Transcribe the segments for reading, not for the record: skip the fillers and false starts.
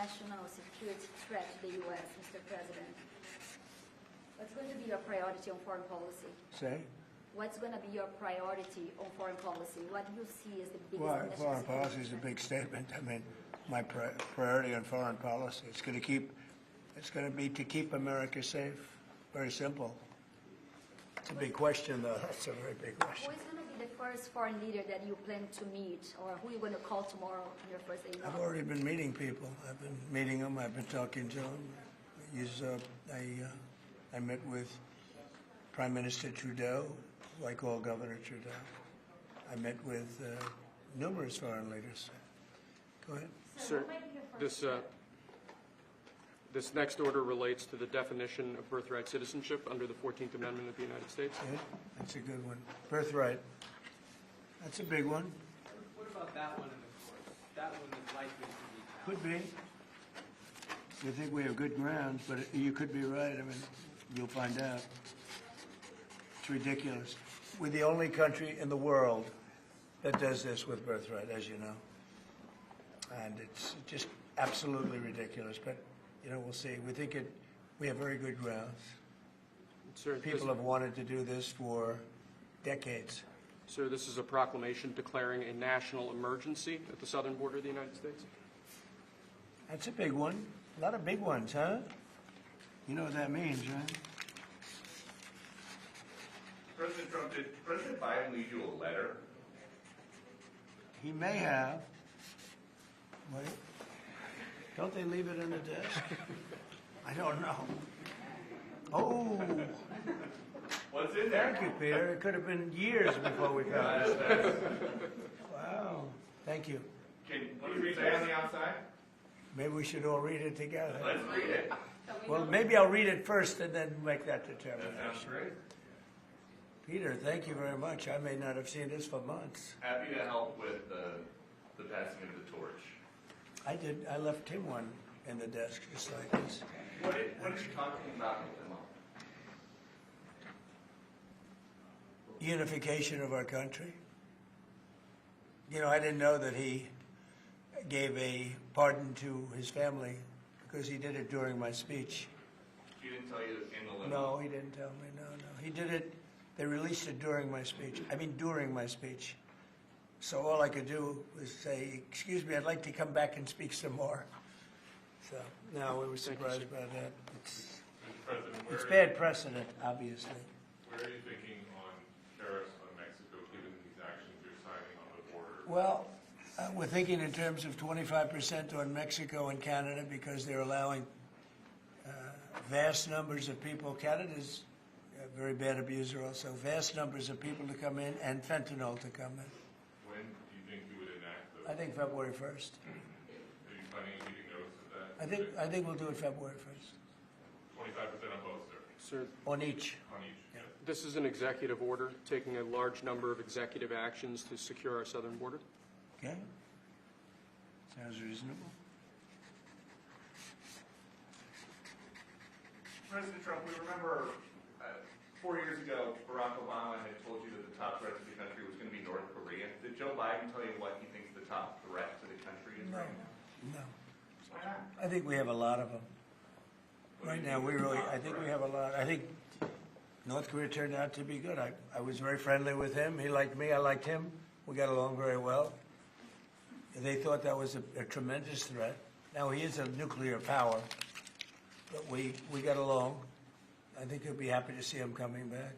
national security threat to the U.S., Mr. President. What's going to be your priority on foreign policy? Say? What's going to be your priority on foreign policy? What do you see as the biggest Well, national foreign security policy is a threat? big statement. I mean, my priority on foreign policy, it's going to be to keep America safe. Very simple. It's a big question, though. That's a very big question. Who is going to be the first foreign leader that you plan to meet, or who are you going to call tomorrow on your first day? I've already been meeting people. I've been meeting them. I've been talking to them. I met with Prime Minister Trudeau, like all Governor Trudeau. I met with numerous foreign leaders. Go ahead. Sir, this next order relates to the definition of birthright citizenship under the 14th Amendment of the United States. Yeah, that's a good one. Birthright. That's a big one. What about that one in the course? That one is likely to be Could be. You think we have good grounds, but you could be right. I mean, you'll find out. It's ridiculous. We're the only country in the world that does this with birthright, as you know. And it's just absolutely ridiculous. But, you know, we'll see. We have very good grounds. Sir, People have wanted to do this for decades. Sir, this is a proclamation declaring a national emergency at the southern border of the United States. That's a big one. A lot of big ones, huh? You know what that means, right? President Trump, did President Biden leave you a letter? He may have. Wait. Don't they leave it in the desk? I don't know. Oh, What's in there? thank you, Peter. It could have been years before we found it. Wow. Thank you. What does it say on the outside? Maybe we should all read it together. Let's read it. Well, maybe I'll read it first and then make that That determination. sounds great. Peter, thank you very much. I may not have seen this for months. Happy to help with the passing of the torch. I did. I left him one in the desk, just like this. What are you talking about with them all? Unification of our country. You know, I didn't know that he gave a pardon to his family because he did it during my speech. He didn't tell you in the limo? No, he didn't tell me. No. He did it. They released it during my speech. I mean, during my speech. So all I could do was say, "Excuse me, I'd like to come back and speak some more." So no, we were surprised by that. It's bad precedent, obviously. Where are you thinking on tariffs on Mexico, given these actions you're signing on the border? Well, we're thinking in terms of 25% on Mexico and Canada because they're allowing vast numbers of people. Canada's a very bad abuser also. Vast numbers of people to come in and fentanyl to come in. When do you think you would enact those? I think February 1st. Are you planning on keeping notice of that? I think we'll do it February 1st. 25% on both, sir? Sir, On each. On each? Yeah. this is an executive order taking a large number of executive actions to secure our southern border. Okay? Sounds reasonable. President Trump, we remember 4 years ago, Barack Obama had told you that the top threat to the country was going to be North Korea. Did Joe Biden tell you what he thinks the top threat to the country is right now? No. Why not? I think we have a lot of them. What do Right you now, think is the top I think we threat? have a lot. I think North Korea turned out to be good. I was very friendly with him. He liked me. I liked him. We got along very well. They thought that was a tremendous threat. Now, he is a nuclear power, but we got along. I think he'll be happy to see him coming back.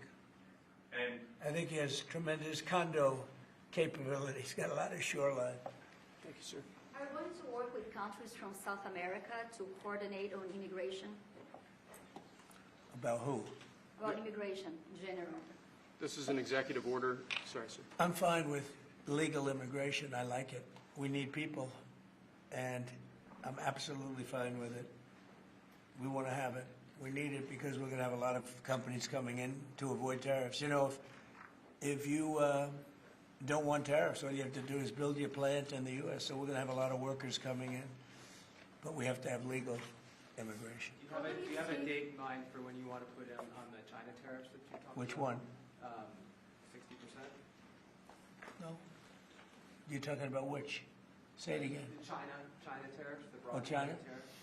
And I think he has tremendous condo capability. He's got a lot of shoreline. Thank you, sir. Are you going to work with countries from South America to coordinate on immigration? About who? About immigration in general. This is an executive order. Sorry, sir. I'm fine with legal immigration. I like it. We need people, and I'm absolutely fine with it. We want to have it. We need it because we're going to have a lot of companies coming in to avoid tariffs. You know, if you don't want tariffs, all you have to do is build your plant in the U.S. So we're going to have a lot of workers coming in, but we have to have legal immigration. Do you have a date in mind for when you want to put in on the China tariffs that you talked about? Which one? 60%? No. You're talking about which? Say it again. The China tariffs, the Oh, broad China? tariffs.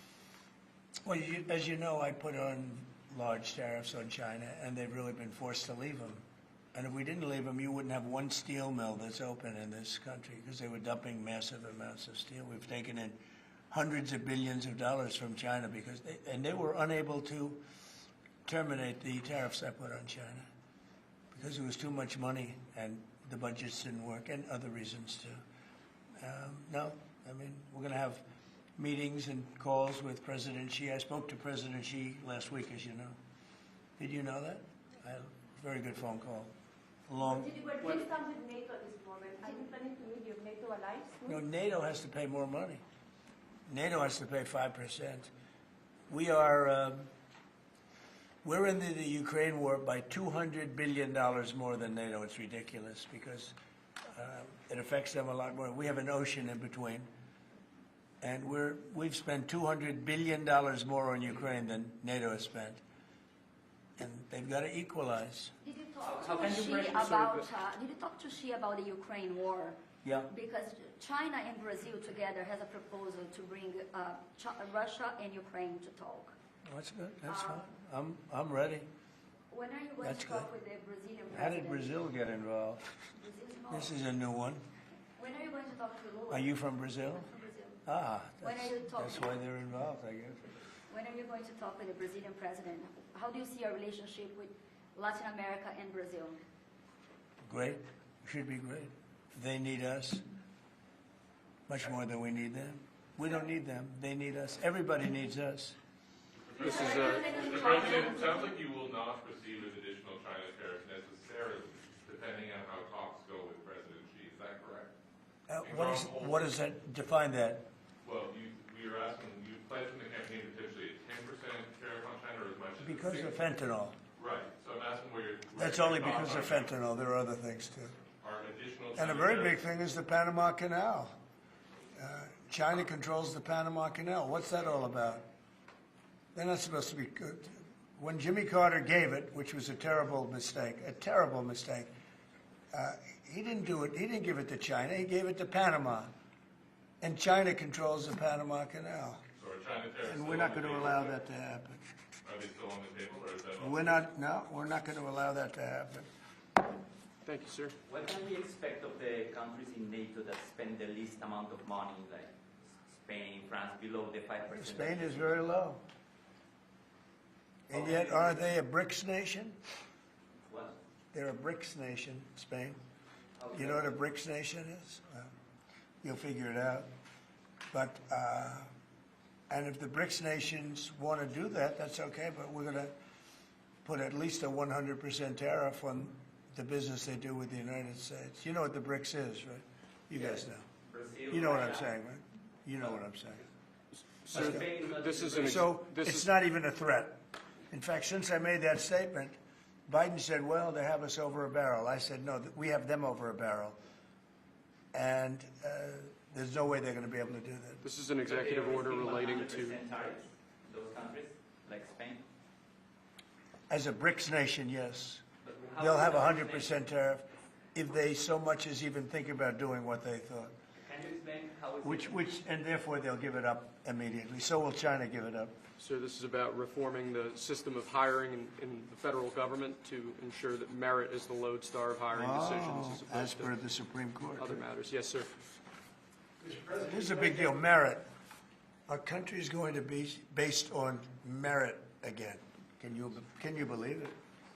Well, as you know, I put on large tariffs on China, and they've really been forced to leave them. And if we didn't leave them, you wouldn't have one steel mill that's open in this country because they were dumping massive amounts of steel. We've taken in hundreds of billions of dollars from China because they were unable to terminate the tariffs I put on China because it was too much money and the budgets didn't work and other reasons too. No, I mean, we're going to have meetings and calls with President Xi. I spoke to President Xi last week, as you know. Did you know that? I had a very good phone call. Where do you stand with NATO at this moment? Are you planning to meet your NATO allies soon? No, NATO has to pay more money. NATO has to pay 5%. We are, we're in the Ukraine war by $200 billion more than NATO. It's ridiculous because it affects them a lot more. We have an ocean in between. And we've spent $200 billion more on Ukraine than NATO has spent. And they've got to equalize. Did you How talk can to you Xi break- about? Did you talk to Xi about the Ukraine war? Yeah. Because China and Brazil together has a proposal to bring Russia and Ukraine to talk. That's good. That's fine. I'm ready. When are you going That's to talk good. with the Brazilian How president? did Brazil get involved? Brazil's not. This is a new one. When are you going to talk to Lula? Are you from Brazil? I'm from Brazil. Ah, When are you that's talking? why they're involved, I guess. When are you going to talk with the Brazilian president? How do you see our relationship with Latin America and Brazil? Great. Should be great. They need us much more than we need them. We don't need them. They need us. Everybody needs us. This is Mr. President, it sounds like you will not proceed with additional China tariffs necessarily, depending on how talks go with President Xi. Is that correct? What does that define that? Well, we are asking, you pledged in the campaign potentially a 10% tariff on China or as much as Because of 6%. fentanyl. Right. So I'm asking where That's only because of fentanyl. There are other things too. Are additional And a China very big tariffs- thing is the Panama Canal. China controls the Panama Canal. What's that all about? They're not supposed to be good. When Jimmy Carter gave it, which was a terrible mistake, he didn't do it. He didn't give it to China. He gave it to Panama. And China controls the Panama Canal. So are China tariffs And still we're not on the going to table? allow that to happen. Are they still on the table or is that off? We're not going to allow that to happen. Thank you, sir. What can we expect of the countries in NATO that spend the least amount of money, like Spain, France, below the 5%? Spain is very low. And yet, are they a BRICS nation? What? They're a BRICS nation, Spain. How is You that? know what a BRICS nation is? Well, you'll figure it out. But, and if the BRICS nations want to do that, that's okay, but we're going to put at least a 100% tariff on the business they do with the United States. You know what the BRICS is, right? You guys know. Brazil, You know what I'm Russia. saying, right? You know what I'm saying. Sir, Spain is not this is in an, the So this it's is, not even a threat. In fact, since I made that statement, Biden said, well, they have us over a barrel. I said, no, we have them over a barrel. And there's no way they're going to be able to do that. this is an But they executive are order receiving relating 100% to, tariffs, those countries, like Spain. As a BRICS nation, yes. But how They'll is have a that 100% tariff if they so much as even think about doing what they thought. Can you explain how is it? And therefore they'll give it up immediately. So will China give it up. sir, this is about reforming the system of hiring in the federal government to ensure that merit is the lodestar of hiring decisions as As opposed per to the Supreme Court. other matters. Yes, sir. This is a big deal, merit. Our country is going to be based on merit again. Can you believe it?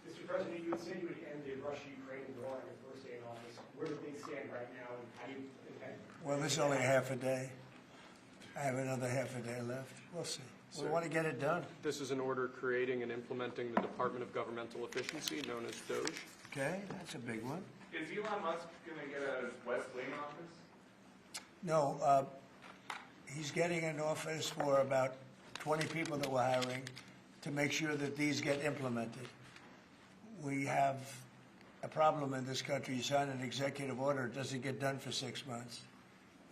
Mr. President, you would say you would end the Russia-Ukraine war on your first day in office. Where do things stand right now, and how do you intend? Well, this is only half a day. I have another half a day left. We'll see. We Sir. want to get it done. This is an order creating and implementing the Department of Governmental Efficiency, known as DOGE. Okay, that's a big one. Is Elon Musk going to get a West Wing office? No, he's getting an office for about 20 people that we're hiring to make sure that these get implemented. We have a problem in this country. You sign an executive order, it doesn't get done for 6 months.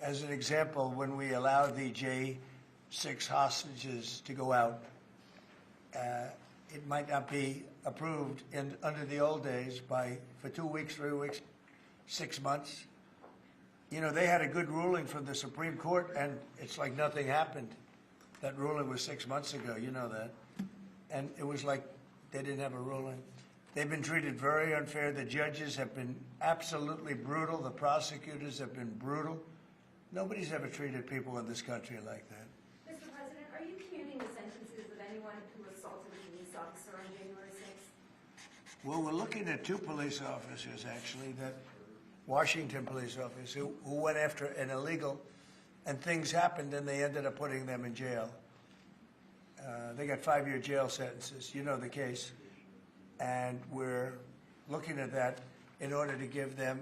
As an example, when we allow the J6 hostages to go out, it might not be approved under the old days for 2 weeks, 3 weeks, 6 months. You know, they had a good ruling from the Supreme Court, and it's like nothing happened. That ruling was 6 months ago, you know that. And it was like they didn't have a ruling. They've been treated very unfair. The judges have been absolutely brutal. The prosecutors have been brutal. Nobody's ever treated people in this country like that. Mr. President, are you commuting the sentences of anyone who assaulted a police officer on January 6th? Well, we're looking at 2 police officers, actually, that Washington police officers who went after an illegal, and things happened, and they ended up putting them in jail. They got 5-year jail sentences. You know the case. And we're looking at that in order to give them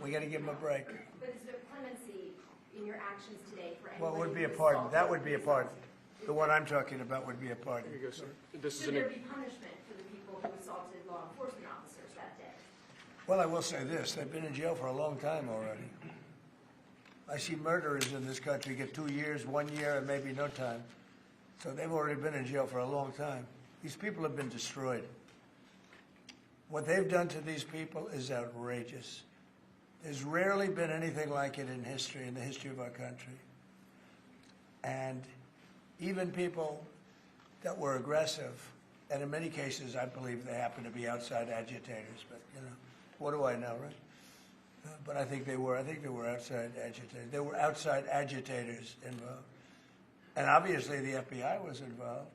we got to give them a break. But is there clemency in your actions today for anyone? Well, it would be a who pardon. assaulted That would be a police pardon. officers? The one I'm talking about would be a pardon. Here you go, sir. This is Should an, there be punishment for the people who assaulted law enforcement officers that day? Well, I will say this. They've been in jail for a long time already. I see murderers in this country get 2 years, 1 year, and maybe no time. So they've already been in jail for a long time. These people have been destroyed. What they've done to these people is outrageous. There's rarely been anything like it in history, in the history of our country. And even people that were aggressive, and in many cases I believe they happen to be outside agitators, but you know, what do I know, right? But I think they were outside agitators. There were outside agitators involved. And obviously the FBI was involved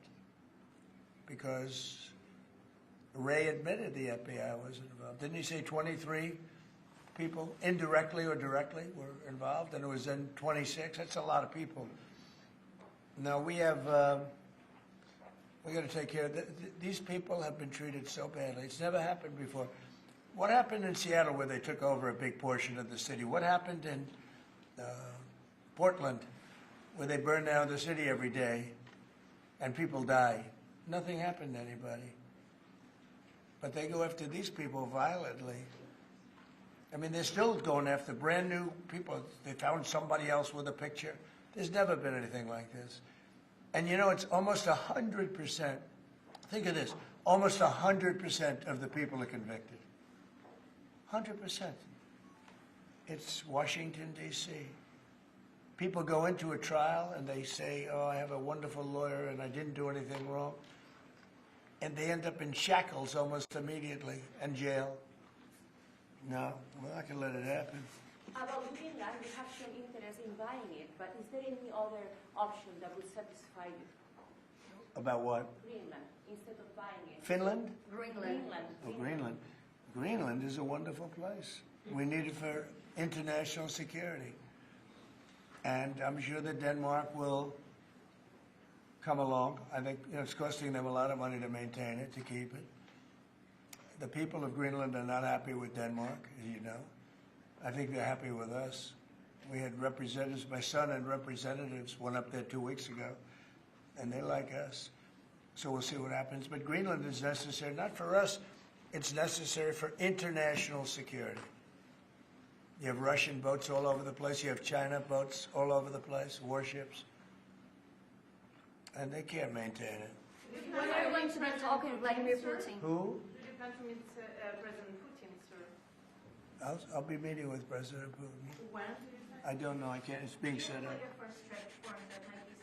because Ray admitted the FBI was involved. Didn't he say 23 people, indirectly or directly, were involved? And it was then 26. That's a lot of people. Now we got to take care of these people have been treated so badly. It's never happened before. What happened in Seattle where they took over a big portion of the city? What happened in Portland where they burn down the city every day and people die? Nothing happened to anybody. But they go after these people violently. I mean, they're still going after brand new people. They found somebody else with a picture. There's never been anything like this. And you know, it's almost 100%. Think of this. Almost 100% of the people are convicted. 100%. It's Washington, D.C. People go into a trial and they say, oh, I have a wonderful lawyer and I didn't do anything wrong. And they end up in shackles almost immediately and jail. No, we're not going to let it happen. About Greenland, you have shown interest in buying it, but is there any other option that would satisfy you? About what? Greenland, instead of buying it. Finland? Greenland. Oh, Greenland. Greenland is a wonderful place. We need it for international security. And I'm sure that Denmark will come along. I think it's costing them a lot of money to maintain it, to keep it. The people of Greenland are not happy with Denmark, as you know. I think they're happy with us. We had representatives, my son and representatives went up there 2 weeks ago, and they like us. So we'll see what happens. But Greenland is necessary, not for us, it's necessary for international security. You have Russian boats all over the place. You have China boats all over the place, warships. And they can't maintain it. When are you going to be talking to Vladimir Putin? Who? Did you plan to meet President Putin, sir? I'll be meeting with President Putin. When do you plan? I don't know. I can't. It's being set up. What your first trip foreign that might be,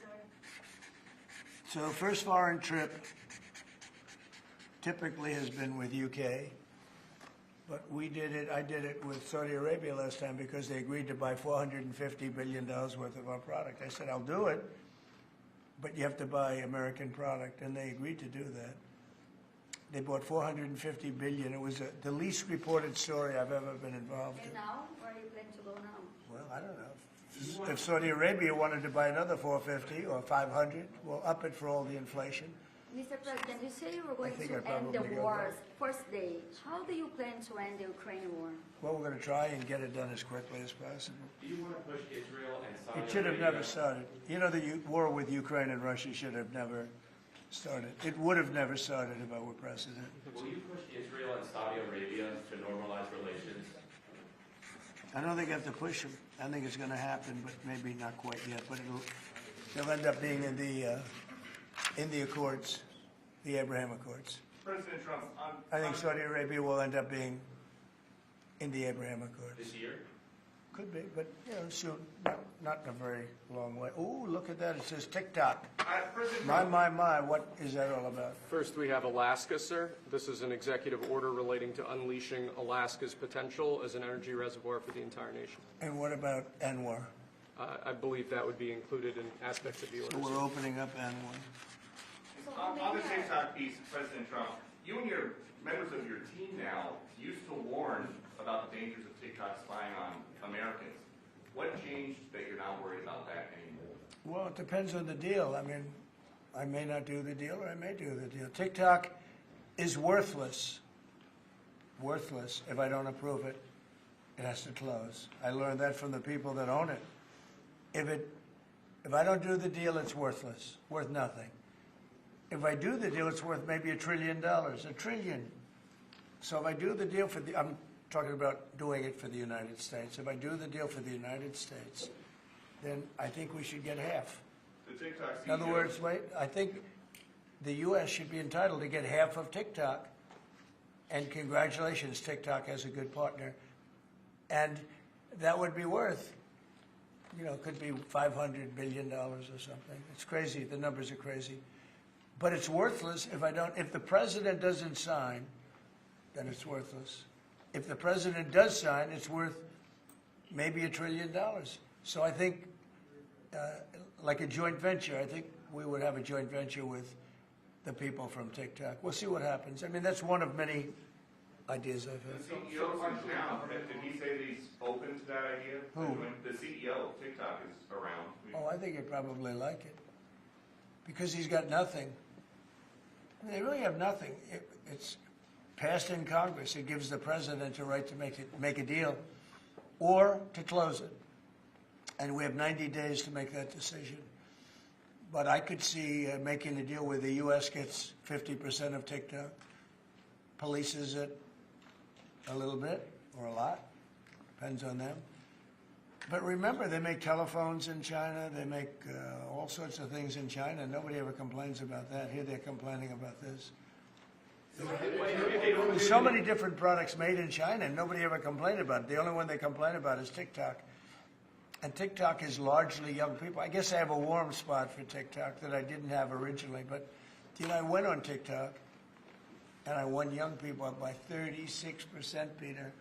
sir? So first foreign trip typically has been with UK. But I did it with Saudi Arabia last time because they agreed to buy $450 billion worth of our product. I said, I'll do it, but you have to buy American product, and they agreed to do that. They bought $450 billion. It was the least reported story I've ever been involved in. And now, where are you planning to go now? Well, I don't know. If Saudi Arabia wanted to buy another 450 or 500, we'll up it for all the inflation. Mr. President, you say you were going think to I end the probably go war's first day. How do you plan to end the Ukrainian war? Well, we're going to try and get it done as quickly as possible. Do you want to push Israel and Saudi It should have Arabia? never started. You know, the war with Ukraine and Russia should have never started. It would have never started if I were president. Will you push Israel and Saudi Arabia to normalize relations? I don't think I have to push them. I think it's going to happen, but maybe not quite yet. But they'll end up being in the Accords, the Abraham Accords. President Trump, I think Saudi Arabia will end up being in the Abraham Accords. This year? Could be, but, soon, not in a very long way. Ooh, look at that, it says TikTok. President My, Trump, what is that all about? First, we have Alaska, sir. This is an executive order relating to unleashing Alaska's potential as an energy reservoir for the entire nation. And what about Anwar? I believe that would be included in aspects of the order. So we're sir. opening up Anwar. on the TikTok piece, President Trump, you and your members of your team now used to warn about the dangers of TikTok spying on Americans. What changed that you're not worried about that anymore? Well, it depends on the deal. I mean, I may not do the deal or I may do the deal. TikTok is worthless if I don't approve it. It has to close. I learned that from the people that own it. If I don't do the deal, it's worthless, worth nothing. If I do the deal, it's worth maybe $1 trillion, $1 trillion. So if I do the deal I'm talking about doing it for the United States. If I do the deal for the United States, then I think we should get half. The TikTok CEO, In other words, I think the U.S. should be entitled to get half of TikTok. And congratulations, TikTok has a good partner. And that would be worth, could be $500 billion or something. It's crazy. The numbers are crazy. But it's worthless if the president doesn't sign, then it's worthless. If the president does sign, it's worth maybe $1 trillion. So I think, like a joint venture, I think we would have a joint venture with the people from TikTok. We'll see what happens. I mean, that's one of many ideas I've the had. CEO is now. Did he say that he's open to that idea? Who? The CEO of TikTok is around. Oh, I think he'd probably like it. Because he's got nothing. They really have nothing. It's passed in Congress. It gives the president a right to make a deal or to close it. And we have 90 days to make that decision. But I could see making a deal where the U.S. gets 50% of TikTok, polices it a little bit or a lot, depends on them. But remember, they make telephones in China. They make all sorts of things in China. Nobody ever complains about that. Here they're complaining about this. There's so many different products made in China, and nobody ever complained about it. The only one they complain about is TikTok. And TikTok is largely young people. I guess I have a warm spot for TikTok that I didn't have originally. But, I went on TikTok, and I won young people up by 36%, Peter.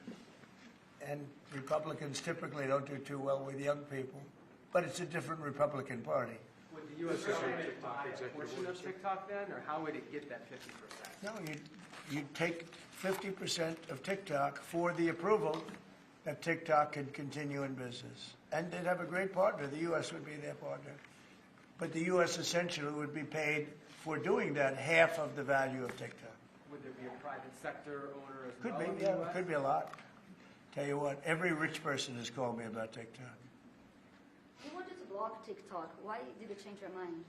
And Republicans typically don't do too well with young people. But it's a different Republican Party. Would the U.S. government buy a portion of TikTok then, or how would it get that 50%? No, you'd take 50% of TikTok for the approval that TikTok could continue in business. And they'd have a great partner. The U.S. would be their partner. But the U.S. essentially would be paid for doing that half of the value of TikTok. Would there be a private sector owner as Could well? be, in the yeah, US? could be a lot. Tell you what, every rich person has called me about TikTok You wanted to block TikTok. Why did you change your mind?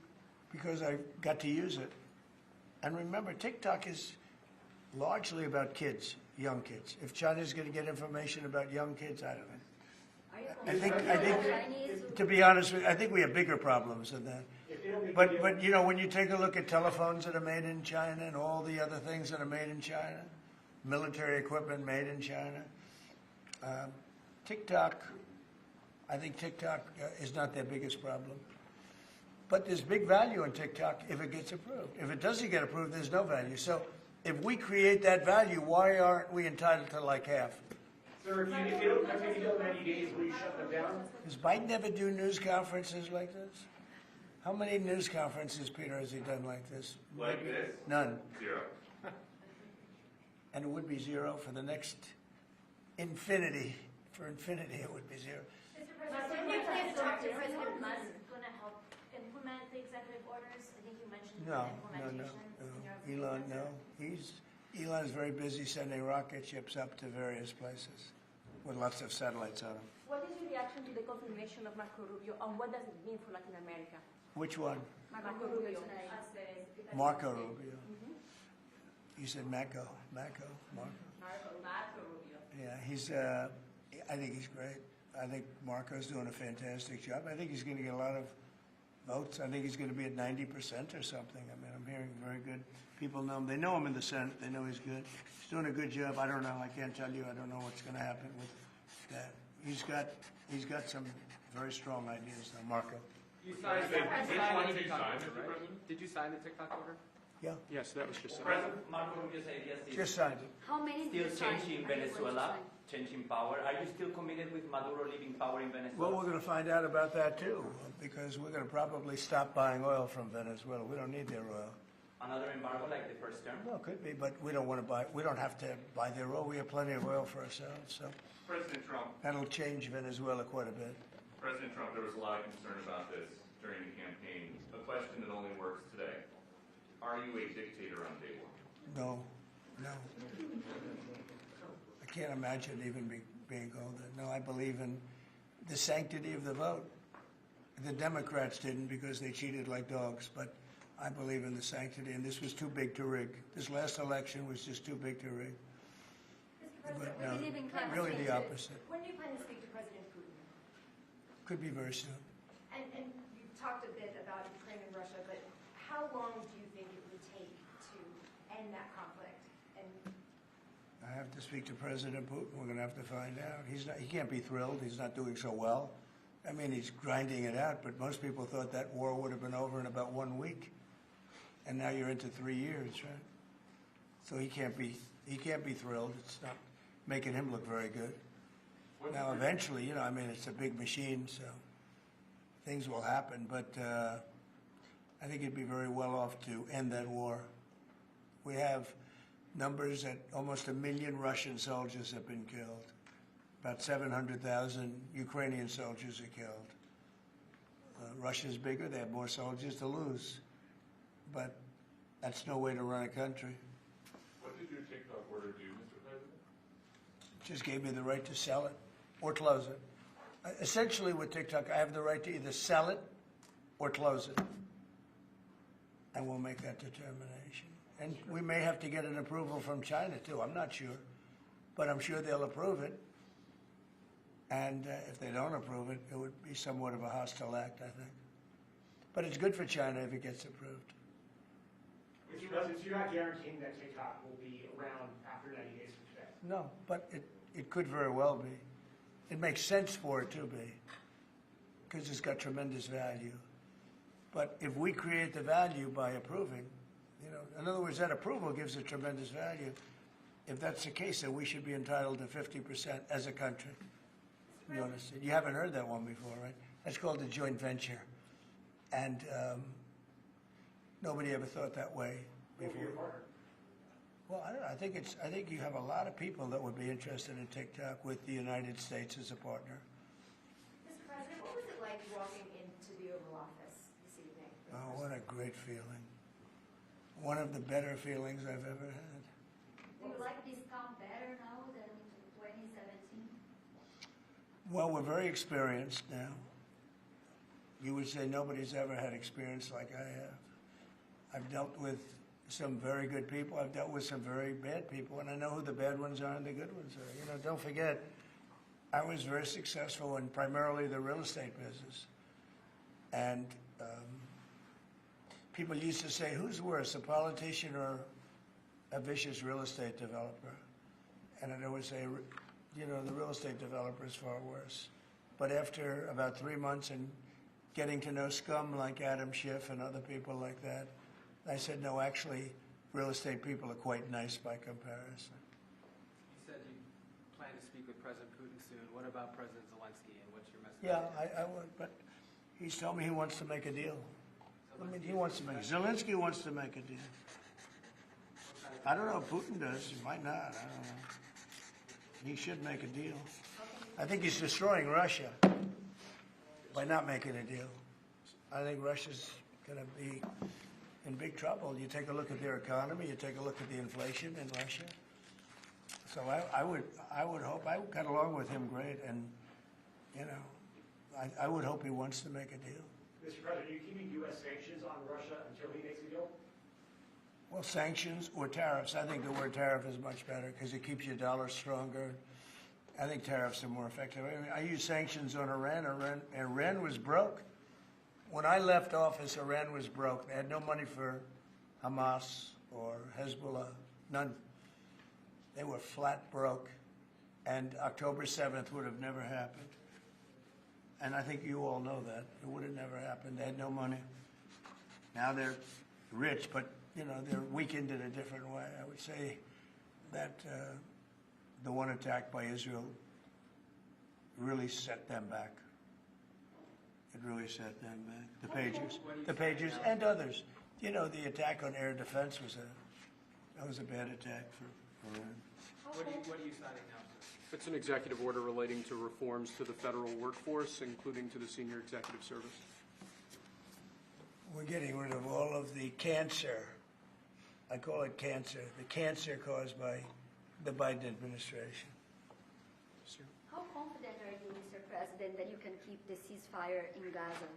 because I got to use it. And remember, TikTok is largely about kids, young kids. If China's going to get information about young kids, I don't know. I think, to be honest with you, I think we have bigger problems than that. But when you take a look at telephones that are made in China and all the other things that are made in China, military equipment made in China, TikTok, I think TikTok is not their biggest problem. But there's big value in TikTok if it gets approved. If it doesn't get approved, there's no value. So if we create that value, why aren't we entitled to like half? Sir, if you don't take a deal in 90 days, will you shut them down? Does Biden ever do news conferences like this? How many news conferences, Peter, has he done like this? Like this? None. 0. And it would be 0 for the next infinity. For infinity, it would be 0. Did you plan to talk to President Musk going to help implement the executive orders? I think you mentioned No. implementations in your Elon, no. Elon is very busy sending rocket ships up to various places with lots of satellites on them. What is your reaction to the confirmation of Marco Rubio, and what does it mean for Latin America? Which one? Marco Rubio. Marco Rubio. You said Marco. Marco. Rubio. Yeah, I think he's great. I think Marco's doing a fantastic job. I think he's going to get a lot of votes. I think he's going to be at 90% or something. I mean, I'm hearing very good. People know him. They know him in the Senate. They know he's good. He's doing a good job. I don't know. I can't tell you. I don't know what's going to happen with that. He's got some very strong ideas now. Marco. You signed Which one the did you TikTok sign, order, Mr. right? President? Did you sign the TikTok order? Yeah. Yes, that was just. President Marco Rubio's ideas is Just signed it. How many did still you sign? changing Are you going to Venezuela, sign? changing power. Are you still committed with Maduro leaving power in Venezuela? Well, we're going to find out about that too, because we're going to probably stop buying oil from Venezuela. We don't need their oil. Another embargo like the first term? Well, it could be, but we don't want to buy. We don't have to buy their oil. We have plenty of oil for ourselves, so President Trump, that'll change Venezuela quite a bit. President Trump, there was a lot of concern about this during the campaign. A question that only works today. Are you a dictator on day one? No. I can't imagine even being called that. No, I believe in the sanctity of the vote. The Democrats didn't because they cheated like dogs, but I believe in the sanctity, and this was too big to rig. This last election was just too big to rig. Mr. But President, no, We live in climate really change. the opposite. when do you plan to speak to President Putin? Could be very soon. And you talked a bit about Ukraine and Russia, but how long do you think it would take to end that conflict? And I have to speak to President Putin. We're going to have to find out. He can't be thrilled. He's not doing so well. I mean, he's grinding it out, but most people thought that war would have been over in about 1 week. And now you're into 3 years, right? So he can't be thrilled. It's not making him look very good. Now, eventually, I mean, it's a big machine, so things will happen. But I think he'd be very well off to end that war. We have numbers that almost 1 million Russian soldiers have been killed. About 700,000 Ukrainian soldiers are killed. Russia's bigger. They have more soldiers to lose. But that's no way to run a country. What did your TikTok order do, Mr. President? Just gave me the right to sell it or close it. Essentially with TikTok, I have the right to either sell it or close it. And we'll make that determination. And we may have to get an approval from China too. I'm not sure. But I'm sure they'll approve it. And if they don't approve it, it would be somewhat of a hostile act, I think. But it's good for China if it gets approved. Mr. President, so you're not guaranteeing that TikTok will be around after 90 days from today? No, but it could very well be. It makes sense for it to be, because it's got tremendous value. But if we create the value by approving, in other words, that approval gives it tremendous value. If that's the case, then we should be entitled to 50% as a country. You understand? You haven't heard that one before, right? That's called a joint venture. And nobody ever thought that way before. Well, I don't know. I think you have a lot of people that would be interested in TikTok with the United States as a partner. Mr. President, what was it like walking into the Oval Office this evening? Oh, what a great feeling. One of the better feelings I've ever had. Do you like this town better now than 2017? Well, we're very experienced now. You would say nobody's ever had experience like I have. I've dealt with some very good people. I've dealt with some very bad people, and I know who the bad ones are and the good ones are. Don't forget, I was very successful in primarily the real estate business. And people used to say, who's worse, a politician or a vicious real estate developer? And I'd always say, the real estate developer is far worse. But after about 3 months and getting to know scum like Adam Schiff and other people like that, I said, no, actually, real estate people are quite nice by comparison. You said you plan to speak with President Putin soon. What about President Zelensky, and what's your message? Yeah, I would, but he's told me he wants to make a deal. Zelensky wants to make a deal. I don't know if Putin does. He might not. I don't know. He should make a deal. I think he's destroying Russia by not making a deal. I think Russia's going to be in big trouble. You take a look at their economy. You take a look at the inflation in Russia. So I would hope. I got along with him great, and I would hope he wants to make a deal. Mr. President, are you keeping U.S. sanctions on Russia until he makes a deal? Well, sanctions or tariffs. I think the word tariff is much better because it keeps your dollar stronger. I think tariffs are more effective. I use sanctions on Iran. Iran was broke. When I left office, Iran was broke. They had no money for Hamas or Hezbollah, none. They were flat broke, and October 7th would have never happened. And I think you all know that. It would have never happened. They had no money. Now they're rich, but, you know, they're weakened in a different way. I would say that the one attack by Israel really set them back. It really set them back. The Pagers, and others. You know, the attack on air defense was a bad attack for Iran. What are you signing now, sir? It's an executive order relating to reforms to the federal workforce, including to the senior executive service. We're getting rid of all of the cancer. I call it cancer. The cancer caused by the Biden administration. How confident are you, Mr. President, that you can keep the ceasefire in Gaza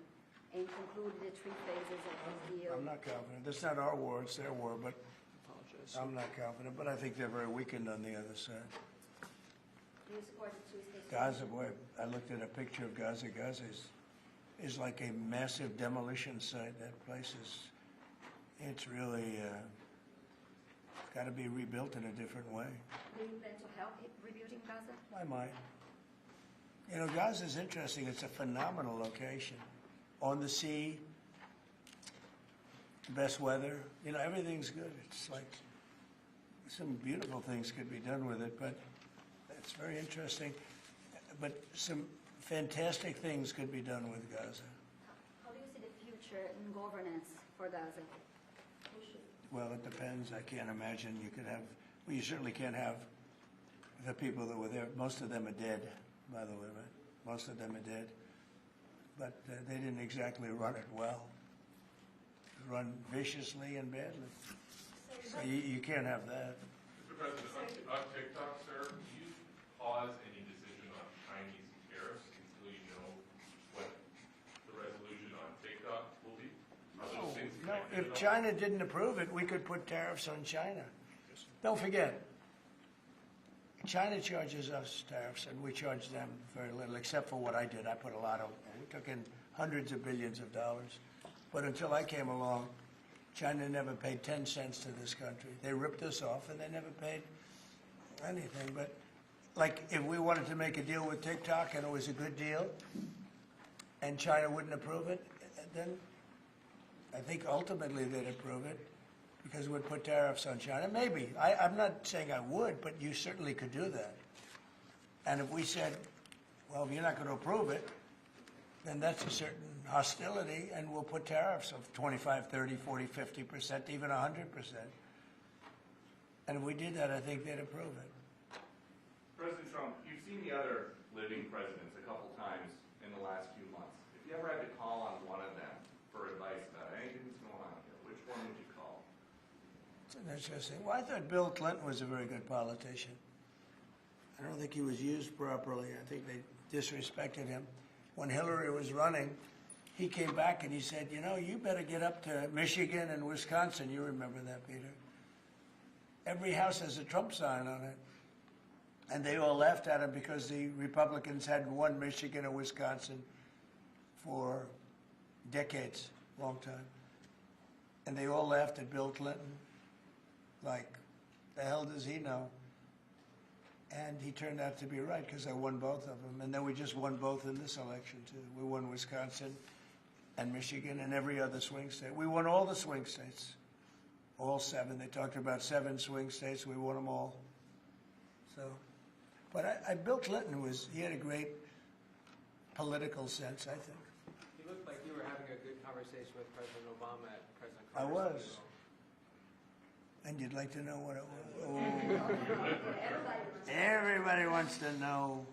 and conclude the 3 phases of this deal? I'm not confident. That's not our war, it's their war, but Apologize. I'm not confident. But I think they're very weakened on the other side. Do you support the 2-state Gaza, boy, I looked at a picture of Gaza. Gaza is like a massive demolition site. That place it's really got to be rebuilt in a different way. Do you plan to help rebuilding Gaza? I might. You know, Gaza is interesting. It's a phenomenal location. On the sea, best weather. You know, everything's good. It's like some beautiful things could be done with it, but it's very interesting. But some fantastic things could be done with Gaza. How do you see the future in governance for Gaza? Well, it depends. I can't imagine you could have, well, you certainly can't have the people that were there. Most of them are dead, by the way, right? Most of them are dead. But they didn't exactly run it well. Run viciously and badly. So you can't have that. Mr. President, on TikTok, sir, do you pause any decision on Chinese tariffs until you know what the resolution on TikTok will be? Are those things No, connected if at all? China didn't approve it, we could put tariffs on China. Don't forget, China charges us tariffs, and we charge them very little, except for what I did. I put a lot of, we took in hundreds of billions of dollars. But until I came along, China never paid 10 cents to this country. They ripped us off, and they never paid anything. But, like, if we wanted to make a deal with TikTok, and it was a good deal, and China wouldn't approve it, then I think ultimately they'd approve it, because we'd put tariffs on China. Maybe. I'm not saying I would, but you certainly could do that. And if we said, well, if you're not going to approve it, then that's a certain hostility, and we'll put tariffs of 25, 30, 40, 50%, even 100%. And if we did that, I think they'd approve it. President Trump, you've seen the other living presidents a couple times in the last few months. If you ever had to call on one of them for advice about anything that's going on here, which one would you call? It's interesting. Well, I thought Bill Clinton was a very good politician. I don't think he was used properly. I think they disrespected him. When Hillary was running, he came back and he said, you know, you better get up to Michigan and Wisconsin. You remember that, Peter. Every house has a Trump sign on it. And they all laughed at him because the Republicans hadn't won Michigan or Wisconsin for decades, long time. And they all laughed at Bill Clinton. Like, the hell does he know? And he turned out to be right, because I won both of them. And then we just won both in this election, too. We won Wisconsin and Michigan and every other swing state. We won all the swing states, all 7. They talked about 7 swing states. We won them all. So, but Bill Clinton he had a great political sense, I think. You looked like you were having a good conversation with President Obama at President I Carter's was. funeral. And you'd like to know what it was? Oh. Everybody wants to know.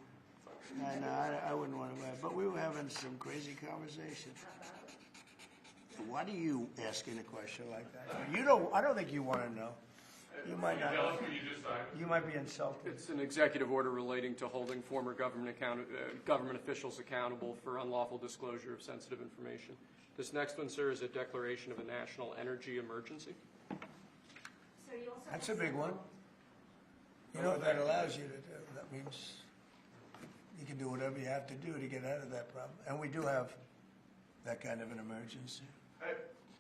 I know, I wouldn't want to, but we were having some crazy conversation. Why do you asking a question like that? I don't think you want to know. You might not. Tell us what you just signed. You might be insulted. It's an executive order relating to holding former government officials accountable for unlawful disclosure of sensitive information. This next one, sir, is a declaration of a national energy emergency. So you also That's a big one. You know what that allows you to do? That means you can do whatever you have to do to get out of that problem. And we do have that kind of an emergency.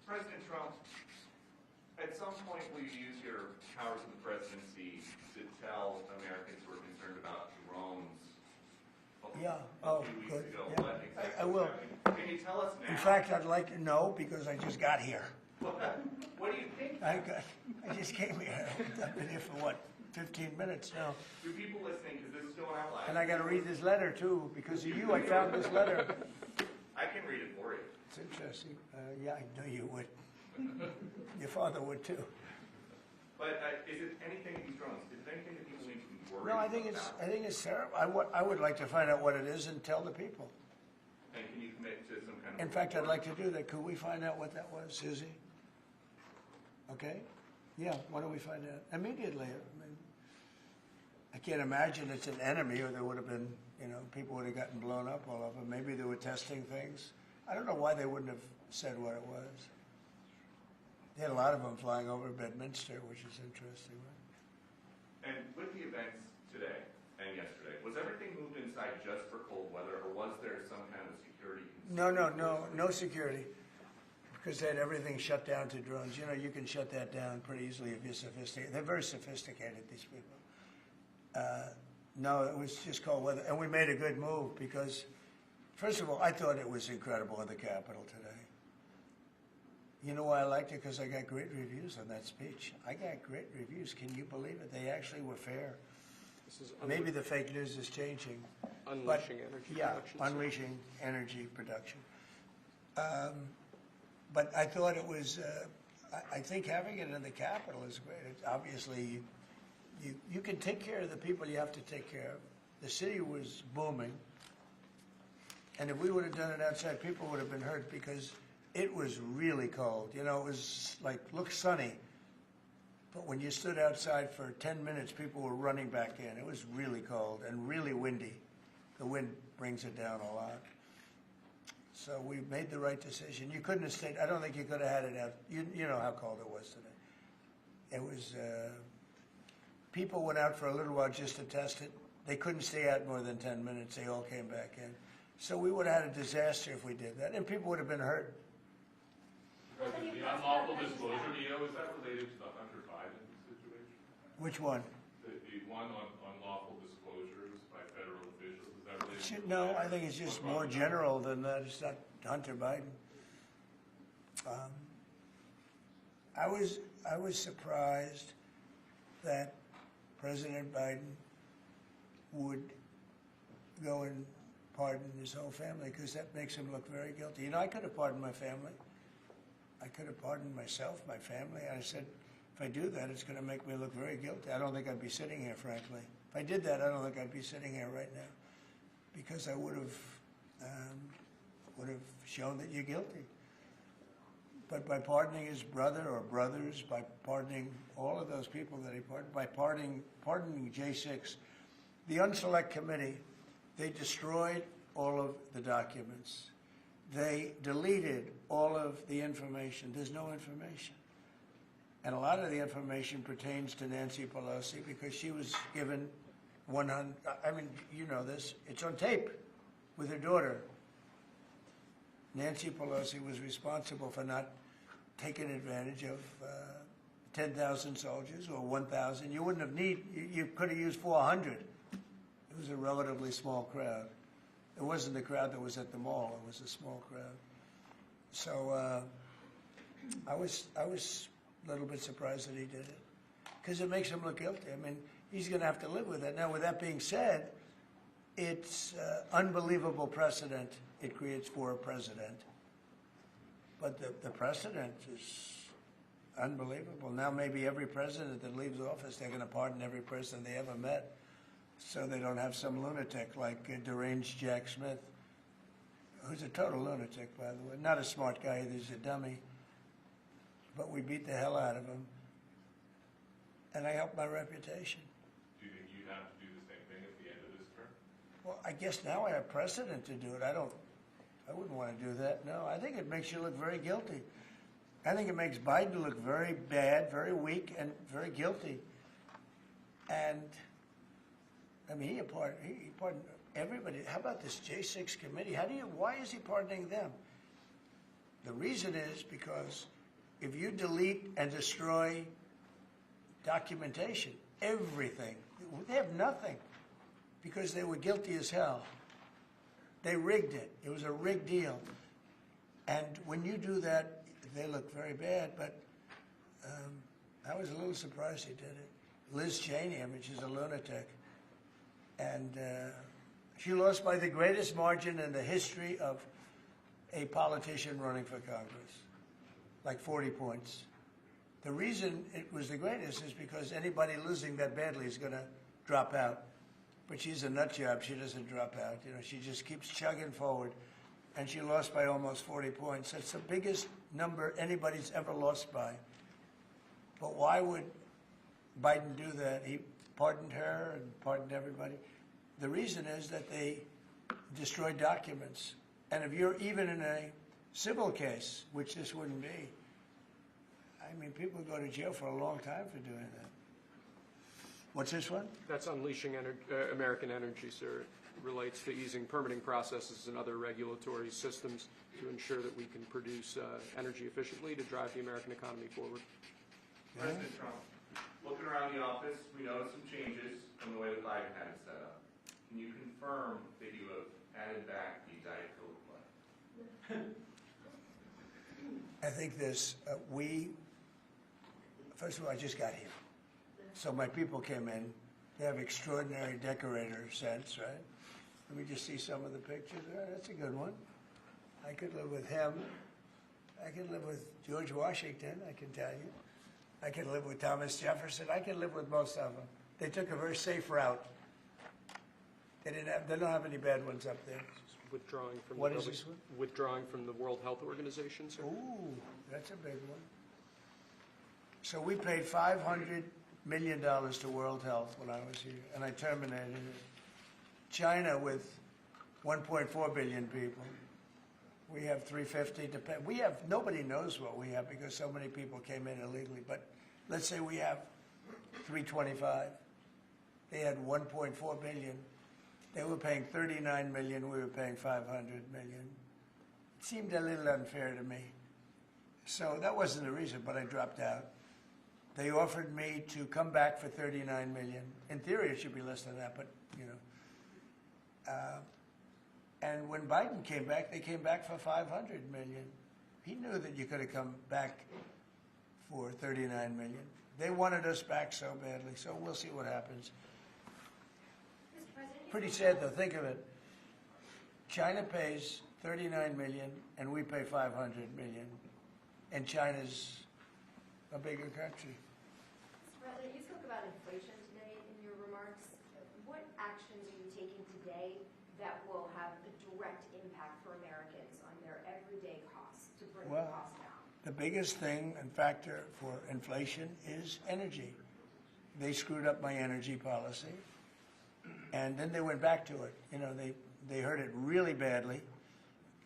President Trump, at some point will you use your powers of the presidency to tell Americans who are concerned about drones? Yeah. A Oh, few weeks good. ago, Yeah. what exactly I was will. happening? Can you tell us now? In fact, I'd like to know because I just got here. What do you think? I just came here. I've been here for what, 15 minutes now. Do people listening, because this is going out live? And I got to read this letter too. Because of you, I found this letter. I can read it for you. It's interesting. Yeah, I know you would. Your father would too. But is it anything that these drones? Is it anything that people need to be worried No, about? I think it's terrible. I would like to find out what it is and tell the people. And can you commit to some kind of? In fact, I'd like to do that. Could we find out what that was, Susie? Okay? Yeah, why don't we find out immediately? I mean, I can't imagine it's an enemy, or there would have been, people would have gotten blown up all over. Maybe they were testing things. I don't know why they wouldn't have said what it was. They had a lot of them flying over Bedminster, which is interesting, right? And with the events today and yesterday, was everything moved inside just for cold weather, or was there some kind of security concern? No security. Because they had everything shut down to drones. You can shut that down pretty easily if you're sophisticated. They're very sophisticated, these people. No, it was just cold weather. And we made a good move because, first of all, I thought it was incredible in the Capitol today. You know why I liked it? Because I got great reviews on that speech. I got great reviews. Can you believe it? They actually were fair. This is Maybe the fake news is changing. unleashing energy production. Yeah, unleashing energy production. But I thought it was, I think having it in the Capitol is great. Obviously, you can take care of the people you have to take care of. The city was booming. And if we would have done it outside, people would have been hurt because it was really cold. It was like, looked sunny. But when you stood outside for 10 minutes, people were running back in. It was really cold and really windy. The wind brings it down a lot. So we made the right decision. You couldn't have stayed. I don't think you could have had it out. You know how cold it was today. It was, people went out for a little while just to test it. They couldn't stay out more than 10 minutes. They all came back in. So we would have had a disaster if we did that, and people would have been hurt. Because the unlawful disclosure, is that related to the Hunter Biden situation? Which one? The one on unlawful disclosures by federal officials, is that related to No, I think it's just more general than that. It's not Hunter Biden. I was surprised that President Biden would go and pardon his whole family, because that makes him look very guilty. I could have pardoned my family. I could have pardoned myself, my family. I said, if I do that, it's going to make me look very guilty. I don't think I'd be sitting here, frankly. If I did that, I don't think I'd be sitting here right now, because I would have shown that you're guilty. But by pardoning his brother or brothers, by pardoning all of those people that he pardoned, by pardoning J6, the Unselect Committee, they destroyed all of the documents. They deleted all of the information. There's no information. And a lot of the information pertains to Nancy Pelosi because she was given 100, I mean, you know this, it's on tape with her daughter. Nancy Pelosi was responsible for not taking advantage of 10,000 soldiers or 1,000. You wouldn't have you could have used 400. It was a relatively small crowd. It wasn't the crowd that was at the mall. It was a small crowd. So I was a little bit surprised that he did it because it makes him look guilty. I mean, he's going to have to live with it. Now, with that being said, it's unbelievable precedent it creates for a president. But the precedent is unbelievable. Now maybe every president that leaves office, they're going to pardon every president they ever met, so they don't have some lunatic like deranged Jack Smith, who's a total lunatic, by the way. Not a smart guy, he's a dummy. But we beat the hell out of him. And I helped my reputation. Do you think you have to do the same thing at the end of this term? Well, I guess now I have precedent to do it. I wouldn't want to do that, no. I think it makes you look very guilty. I think it makes Biden look very bad, very weak, and very guilty. And, I mean, he pardoned everybody. How about this J6 committee? Why is he pardoning them? The reason is because if you delete and destroy documentation, everything, they have nothing because they were guilty as hell. They rigged it. It was a rigged deal. And when you do that, they look very bad, but I was a little surprised he did it. Liz Cheney, I mean, she's a lunatic. And she lost by the greatest margin in the history of a politician running for Congress, like 40 points. The reason it was the greatest is because anybody losing that badly is going to drop out. But she's a nut job. She doesn't drop out. You know, she just keeps chugging forward. And she lost by almost 40 points. That's the biggest number anybody's ever lost by. But why would Biden do that? He pardoned her and pardoned everybody. The reason is that they destroyed documents. And if you're even in a civil case, which this wouldn't be, I mean, people go to jail for a long time for doing that. What's this one? That's unleashing American energy, sir. It relates to easing permitting processes and other regulatory systems to ensure that we can produce energy efficiently to drive the American economy forward. President Trump, looking around the office, we noticed some changes from the way that Biden had it set up. Can you confirm that you have added back the Diet Coke play? I think this, first of all, I just got here. So my people came in. They have extraordinary decorator sense, right? Let me just see some of the pictures. Oh, that's a good one. I could live with him. I could live with George Washington, I can tell you. I could live with Thomas Jefferson. I could live with most of them. They took a very safe route. They don't have any bad ones up there. Withdrawing from What is this one? Withdrawing from the World Health Organization, sir. Ooh, that's a big one. So we paid $500 million to World Health when I was here, and I terminated it. China with 1.4 billion people. We have 350 to pay. We have, nobody knows what we have because so many people came in illegally, but let's say we have 325. They had 1.4 billion. They were paying 39 million, we were paying 500 million. It seemed a little unfair to me. So that wasn't the reason, but I dropped out. They offered me to come back for 39 million. In theory, it should be less than that, but, you know. And when Biden came back, they came back for 500 million. He knew that you could have come back for 39 million. They wanted us back so badly, so we'll see what happens. Pretty sad, though. Think of it. China pays 39 million, and we pay 500 million. And China's a bigger country. Mr. President, you spoke about inflation today in your remarks. What actions are you taking today that will have a direct impact for Americans on their everyday costs to bring the costs down? The biggest thing and factor for inflation is energy. They screwed up my energy policy, and then they went back to it. You know, they hurt it really badly,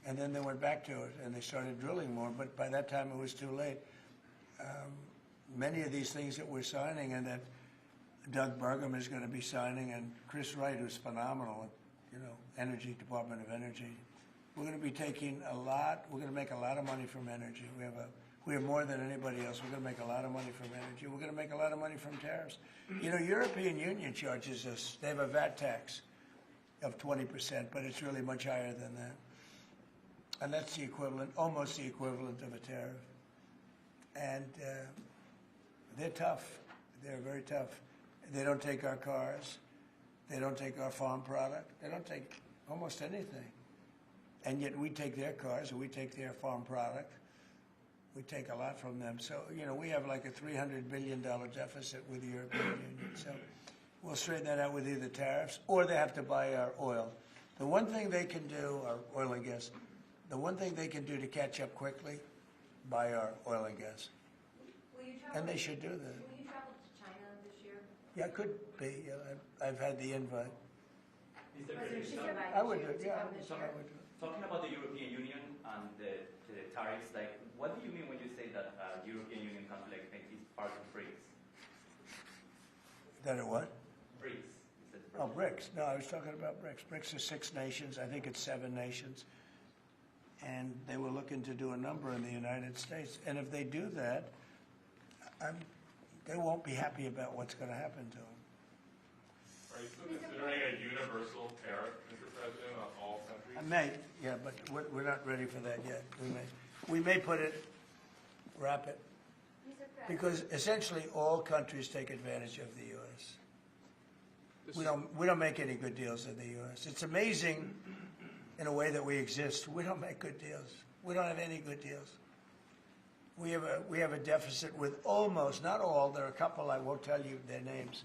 and then they went back to it, and they started drilling more, but by that time it was too late. Many of these things that we're signing and that Doug Burgum is going to be signing, and Chris Wright, who's phenomenal, you know, Energy, Department of Energy. We're going to be taking a lot, we're going to make a lot of money from energy. We have more than anybody else. We're going to make a lot of money from energy. We're going to make a lot of money from tariffs. You know, European Union charges us, they have a VAT tax of 20%, but it's really much higher than that. And that's the equivalent, almost the equivalent of a tariff. And they're tough. They're very tough. They don't take our cars. They don't take our farm product. They don't take almost anything. And yet we take their cars, or we take their farm product. We take a lot from them. So, you know, we have like a $300 billion deficit with the European Union. So we'll straighten that out with either tariffs, or they have to buy our oil. The one thing they can do, our oil and gas, the one thing they can do to catch up quickly, buy our oil and gas. Will you travel, And they should do that. Will you travel to China this year? Yeah, it could be. I've had the invite. Mr. President, she's President, invited I would you do it, to yeah. come this year. I would do it. talking about the European Union and the tariffs, like, what do you mean when you say that European Union country like Spain is part of BRICS? That are what? BRICS. It says Oh, BRICS. No, I was talking about BRICS. BRICS is 6 nations. I think it's 7 nations. and they were looking to do a number in the United States. And if they do that, they won't be happy about what's going to happen to them. Are you still considering a universal tariff, Mr. President, on all countries? I may, yeah, but we're not ready for that yet. We may wrap it, Mr. President, because essentially all countries take advantage of the U.S. We don't make any good deals in the U.S. It's amazing in a way that we exist. We don't make good deals. We don't have any good deals. We have a deficit with almost, not all, there are a couple, I won't tell you their names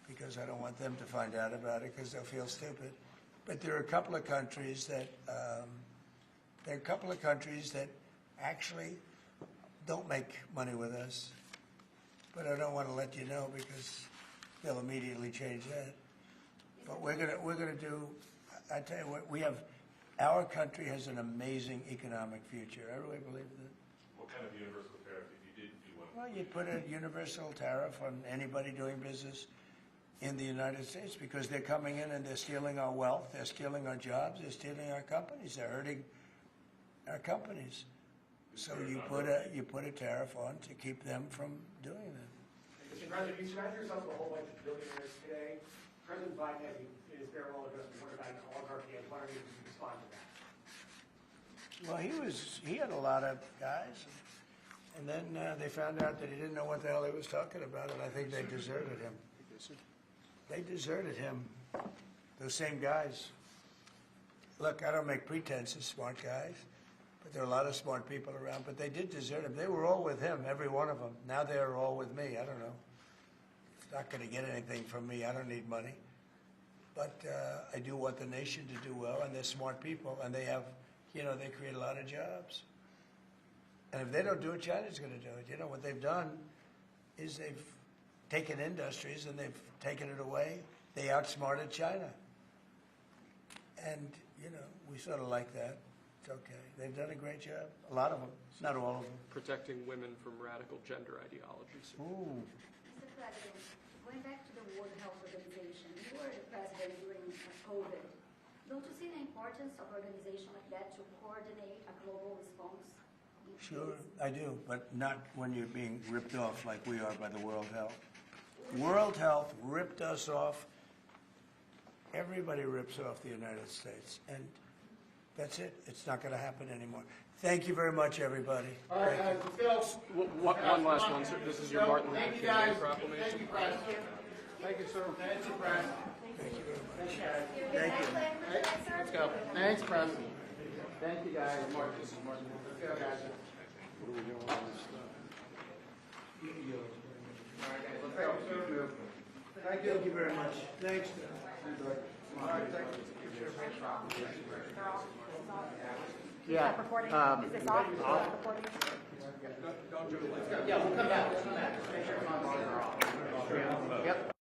because I don't want them to find out about it because they'll feel stupid. But there are a couple of countries that actually don't make money with us. But I don't want to let you know because they'll immediately change that. But we're gonna do. I tell you what, our country has an amazing economic future. I really believe that. What kind of universal tariff if you did do one? Well, you'd put a universal tariff on anybody doing business in the United States because they're coming in and they're stealing our wealth, they're stealing our jobs, they're stealing our companies, they're hurting our companies. So you put a tariff on to keep them from doing that. Mr. President, you surround yourself with a whole bunch of billionaires today. President Biden has in his farewell address warned about an oligarchy. I was wondering if you could respond to that. Well, he had a lot of guys, and then they found out that he didn't know what the hell he was talking about, and I think they deserted him. They deserted him, those same guys. Look, I don't make pretenses, smart guys, but there are a lot of smart people around, but they did desert him. They were all with him, every one of them. Now they're all with me. I don't know. It's not going to get anything from me. I don't need money. But I do want the nation to do well, and they're smart people, and they have, they create a lot of jobs. And if they don't do it, China's going to do it. What they've done is they've taken industries and they've taken it away. They outsmarted China. And, we sort of like that. It's okay. They've done a great job. A lot of them, not all of them. Protecting women from radical gender ideologies. Ooh. Mr. President, going back to the World Health Organization, you were the president during COVID. Don't you see the importance of an organization like that to coordinate a global response? Sure, I do, but not when you're being ripped off like we are by the World Health. World Health ripped us off. Everybody rips off the United States, and that's it. It's not going to happen anymore. Thank you very much, everybody. All right, guys, let's go. One last one, sir. This is your Martin Luther Thank you, King guys. Day proclamation. Thank you, Press. Thank you, sir. Thank you, Press. Thank you very much. Thank you. Thank you. Let's go. Thanks, Press. Thank you, guys. This is Martin. Let's go, guys. What are we doing on this stuff? All right, guys, let's go. Thank you very much. Thanks. All right, thank you. Yeah. Is this off? Recording? Yeah, we'll come back. Let's come back. Just make sure it's on. Yep.